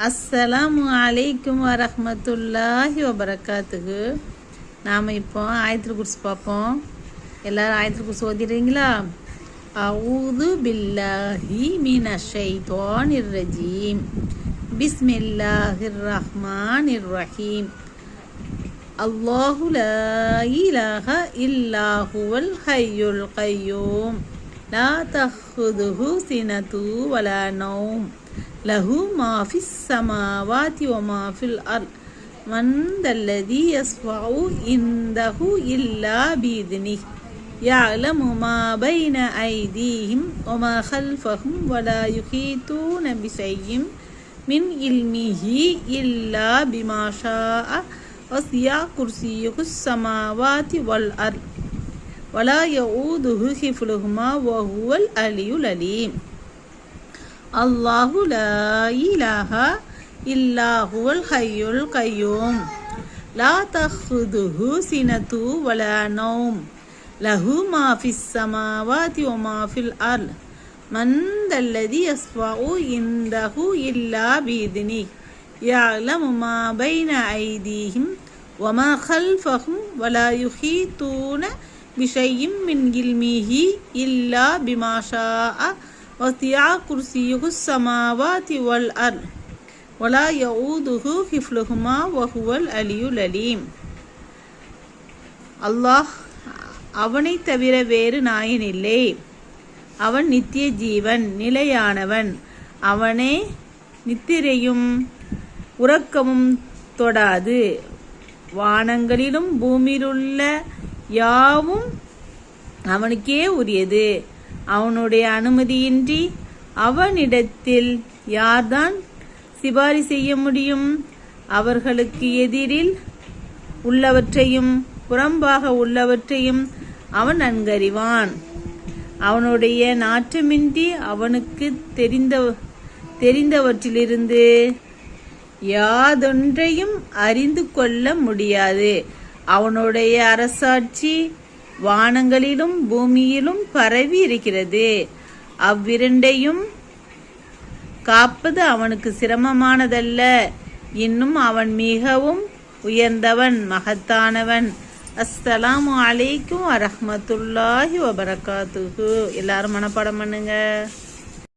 அஸ்ஸலாமு அலைக்கும் வரஹ்மத்துல்லாஹி வபரகாத்துஹு. நாம் இப்போ ஆயத்துல் குர்ஸி பார்ப்போம். எல்லோரும் ஆயத்துல் குர்ஸி ஓதிடுறீங்களா? அஊது பில்லாஹி மினஷ் ஷைத்தானிர் ரஜீம். பிஸ்மில்லாஹிர் ரஹ்மானிர் ரஹீம். அல்லாஹு லா இலாஹ இல்லா ஹுவல் ஹய்யுல் கய்யூம். லா தஹுதுஹு சினது வலா நௌம். லஹு மா ஃபிஸ் ஸமாவாதி வ மா ஃபில் அர்த். மன் தல்லதி யஸ்ஃபஉ இன்தஹு இல்லா பிஇذنஹி. யஅலமு மா பைன ஐதீஹிம் வ மா கல்ஃபஹும் வ லா யுஹீதூன பிஷைஇன் மின் இல்மிஹி இல்லா பிமா ஷாஅ. வஸிஅ குர்சியுஹுஸ் ஸமாவாதி வல் அர்த் வ லா யஊதுஹு ஹிஃப்லுஹுமா வ ஹுவல் அலியுல் அலீம். அல்லாஹு லா இலாஹ இல்லா ஹுவல் ஹய்யுல் கய்யூம். லா தஹுதுஹு சினது வலா நௌம். லஹு மா ஃபிஸ் ஸமாவாதி வ மா ஃபில் அர்த். மன் தல்லதி யஸ்ஃபஉ இன்தஹு இல்லா பிஇذنஹி. யஅலமு மா பைன ஐதீஹிம் வ மா கல்ஃபஹும் வ லா யுஹீதூன பிஷைஇன் மின் இல்மிஹி இல்லா பிமா ஷாஅ. வஸிஅ குர்சியுஹுஸ் ஸமாவாதி வல் அர்த் வ லா யஊதுஹு ஹிஃப்லுஹுமா வ ஹுவல் அலியுல் அலீம். அல்லாஹ் அவனை தவிர வேறு நாயன் இல்லை. அவன் நித்திய ஜீவன், நிலையானவன். அவனே நித்திரையும் உறக்கமும் தொடாது. வானங்களிலும் பூமியிலுள்ள யாவும் அவனுக்கே உரியது. அவனுடைய அனுமதியின்றி அவனிடத்தில் யார்தான் சிபாரி செய்ய முடியும்? அவர்களுக்கு எதிரில் உள்ளவற்றையும் புறம்பாக உள்ளவற்றையும் அவன் நன்கறிவான். அவனுடைய நாற்றமின்றி அவனுக்கு தெரிந்தவற்றிலிருந்து யாதொன்றையும் அறிந்து கொள்ள முடியாது. அவனுடைய அரசாட்சி வானங்களிலும் பூமியிலும் பரவி இருக்கிறது. அவ்விரண்டையும் காப்பது அவனுக்கு சிரமமானதல்ல. இன்னும் அவன் மிகவும் உயர்ந்தவன், மகத்தானவன். அஸ்ஸலாமு அலைக்கும் வரஹ்மத்துல்லாஹி வபரகாத்துஹு. எல்லாரும் மனப்பாடம் பண்ணுங்க.